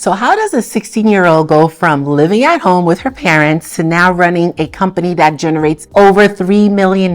So how does a 16-year-old go from living at home with her parents to now running a company that generates over $3 million?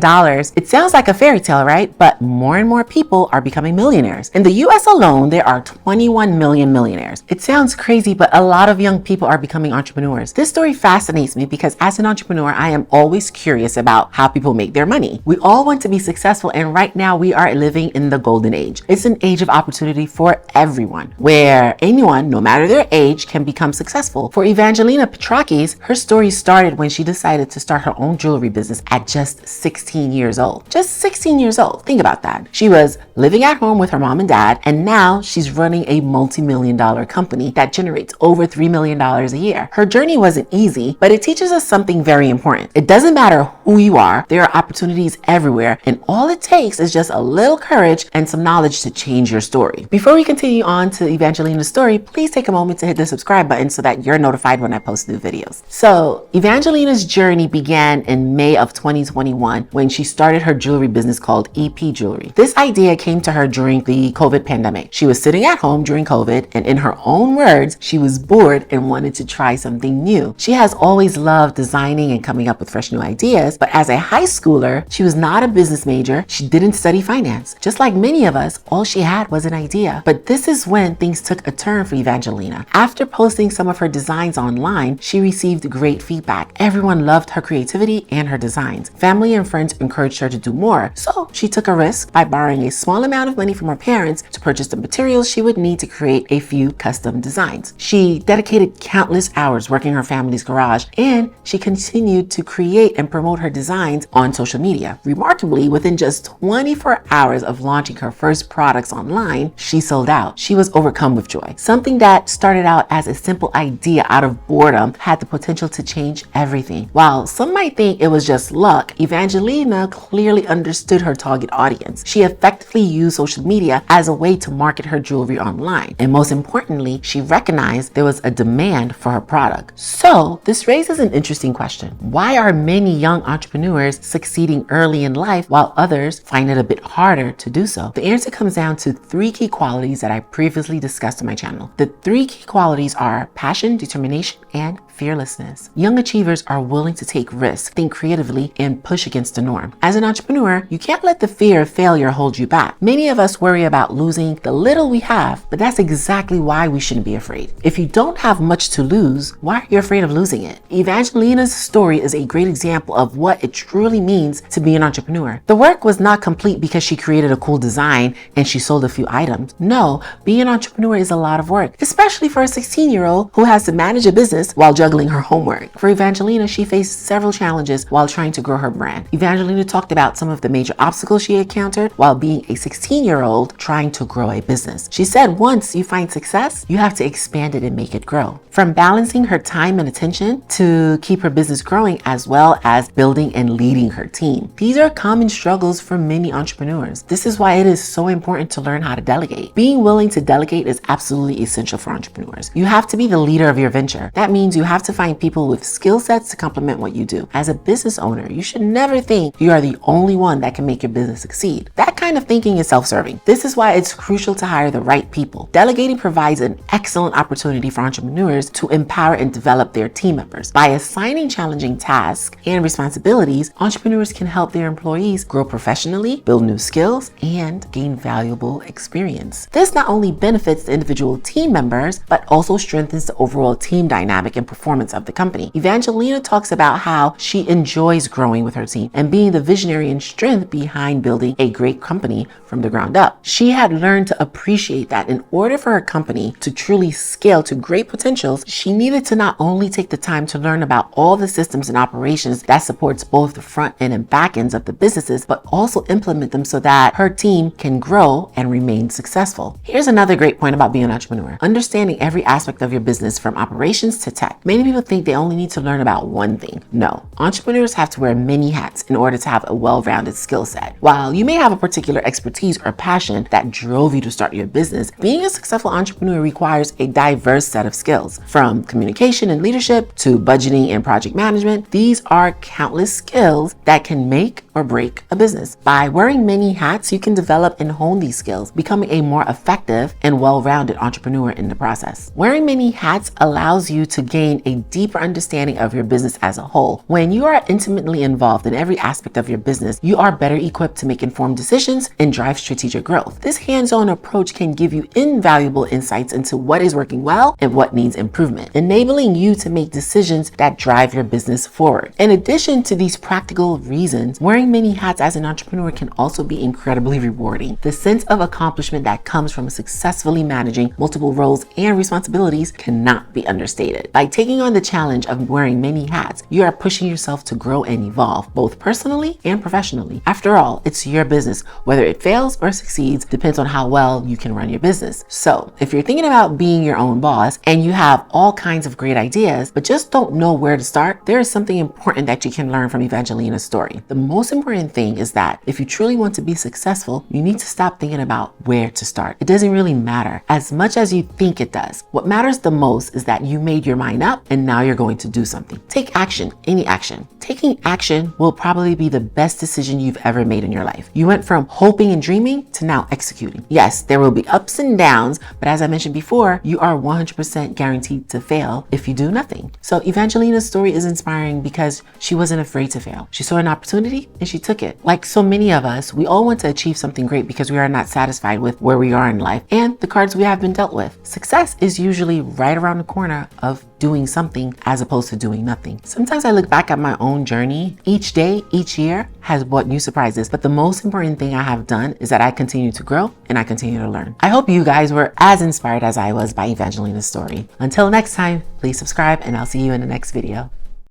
It sounds like a fairy tale, right? But more and more people are becoming millionaires. In the US alone, there are 21 million millionaires. It sounds crazy, but a lot of young people are becoming entrepreneurs. This story fascinates me because as an entrepreneur, I am always curious about how people make their money. We all want to be successful, and right now we are living in the golden age. It's an age of opportunity for everyone, where anyone, no matter their age, can become successful. For Evangelina Petrkis, her story started when she decided to start her own jewelry business at just 16 years old. Just 16 years old. Think about that. She was living at home with her mom and dad, and now she's running a multi-million-dollar company that generates over $3 million a year. Her journey wasn't easy, but it teaches us something very important. It doesn't matter who you are, there are opportunities everywhere, and all it takes is just a little courage and some knowledge to change your story. Before we continue on to Evangelina's story, please take a moment to hit the subscribe button so that you're notified when I post new videos. So Evangelina's journey began in May of 2021 when she started her jewelry business called EP Jewelry. This idea came to her during the COVID pandemic. She was sitting at home during COVID, and in her own words, she was bored and wanted to try something new. She has always loved designing and coming up with fresh new ideas, but as a high schooler, she was not a business major. She didn't study finance. Just like many of us, all she had was an idea. But this is when things took a turn for Evangelina. After posting some of her designs online, she received great feedback. Everyone loved her creativity and her designs. Family and friends encouraged her to do more, so she took a risk by borrowing a small amount of money from her parents to purchase the materials she would need to create a few custom designs. She dedicated countless hours working in her family's garage, and she continued to create and promote her designs on social media. Remarkably, within just 24 hours of launching her first products online, she sold out. She was overcome with joy. Something that started out as a simple idea out of boredom had the potential to change everything. While some might think it was just luck, Evangelina clearly understood her target audience. She effectively used social media as a way to market her jewelry online. And most importantly, she recognized there was a demand for her product. So this raises an interesting question. Why are many young entrepreneurs succeeding early in life while others find it a bit harder to do so? The answer comes down to three key qualities that I previously discussed on my channel. The three key qualities are passion, determination, and fearlessness. Young achievers are willing to take risks, think creatively, and push against the norm. As an entrepreneur, you can't let the fear of failure hold you back. Many of us worry about losing the little we have, but that's exactly why we shouldn't be afraid. If you don't have much to lose, why are you afraid of losing it? Evangelina's story is a great example of what it truly means to be an entrepreneur. The work was not complete because she created a cool design and she sold a few items. No, being an entrepreneur is a lot of work, especially for a 16-year-old who has to manage a business while juggling her homework. For Evangelina, she faced several challenges while trying to grow her brand. Evangelina talked about some of the major obstacles she encountered while being a 16-year-old trying to grow a business. She said once you find success, you have to expand it and make it grow. From balancing her time and attention to keep her business growing, as well as building and leading her team. These are common struggles for many entrepreneurs. This is why it is so important to learn how to delegate. Being willing to delegate is absolutely essential for entrepreneurs. You have to be the leader of your venture. That means you have to find people with skill sets to complement what you do. As a business owner, you should never think you are the only one that can make your business succeed. That kind of thinking is self-serving. This is why it's crucial to hire the right people. Delegating provides an excellent opportunity for entrepreneurs to empower and develop their team members. By assigning challenging tasks and responsibilities, entrepreneurs can help their employees grow professionally, build new skills, and gain valuable experience. This not only benefits the individual team members, but also strengthens the overall team dynamic and performance of the company. Evangelina talks about how she enjoys growing with her team and being the visionary and strength behind building a great company from the ground up. She had learned to appreciate that in order for her company to truly scale to great potentials, she needed to not only take the time to learn about all the systems and operations that supports both the front end and back ends of the businesses, but also implement them so that her team can grow and remain successful. Here's another great point about being an entrepreneur. Understanding every aspect of your business from operations to tech. Many people think they only need to learn about one thing. No, entrepreneurs have to wear many hats in order to have a well-rounded skill set. While you may have a particular expertise or passion that drove you to start your business, being a successful entrepreneur requires a diverse set of skills. From communication and leadership to budgeting and project management, these are countless skills that can make or break a business. By wearing many hats, you can develop and hone these skills, becoming a more effective and well-rounded entrepreneur in the process. Wearing many hats allows you to gain a deeper understanding of your business as a whole. When you are intimately involved in every aspect of your business, you are better equipped to make informed decisions and drive strategic growth. This hands-on approach can give you invaluable insights into what is working well and what needs improvement, enabling you to make decisions that drive your business forward. In addition to these practical reasons, wearing many hats as an entrepreneur can also be incredibly rewarding. The sense of accomplishment that comes from successfully managing multiple roles and responsibilities cannot be understated. By taking on the challenge of wearing many hats, you are pushing yourself to grow and evolve, both personally and professionally. After all, it's your business. Whether it fails or succeeds depends on how well you can run your business. So, if you're thinking about being your own boss and you have all kinds of great ideas, but just don't know where to start, there is something important that you can learn from Evangelina's story. The most important thing is that if you truly want to be successful, you need to stop thinking about where to start. It doesn't really matter as much as you think it does. What matters the most is that you made your mind up and now you're going to do something. Take action, any action. Taking action will probably be the best decision you've ever made in your life. You went from hoping and dreaming to now executing. Yes, there will be ups and downs, but as I mentioned before, you are 100% guaranteed to fail if you do nothing. So Evangelina's story is inspiring because she wasn't afraid to fail. She saw an opportunity and she took it. Like so many of us, we all want to achieve something great because we are not satisfied with where we are in life and the cards we have been dealt with. Success is usually right around the corner of doing something as opposed to doing nothing. Sometimes I look back at my own journey. Each day, each year has brought new surprises, but the most important thing I have done is that I continue to grow and I continue to learn. I hope you guys were as inspired as I was by Evangelina's story. Until next time, please subscribe and I'll see you in the next video.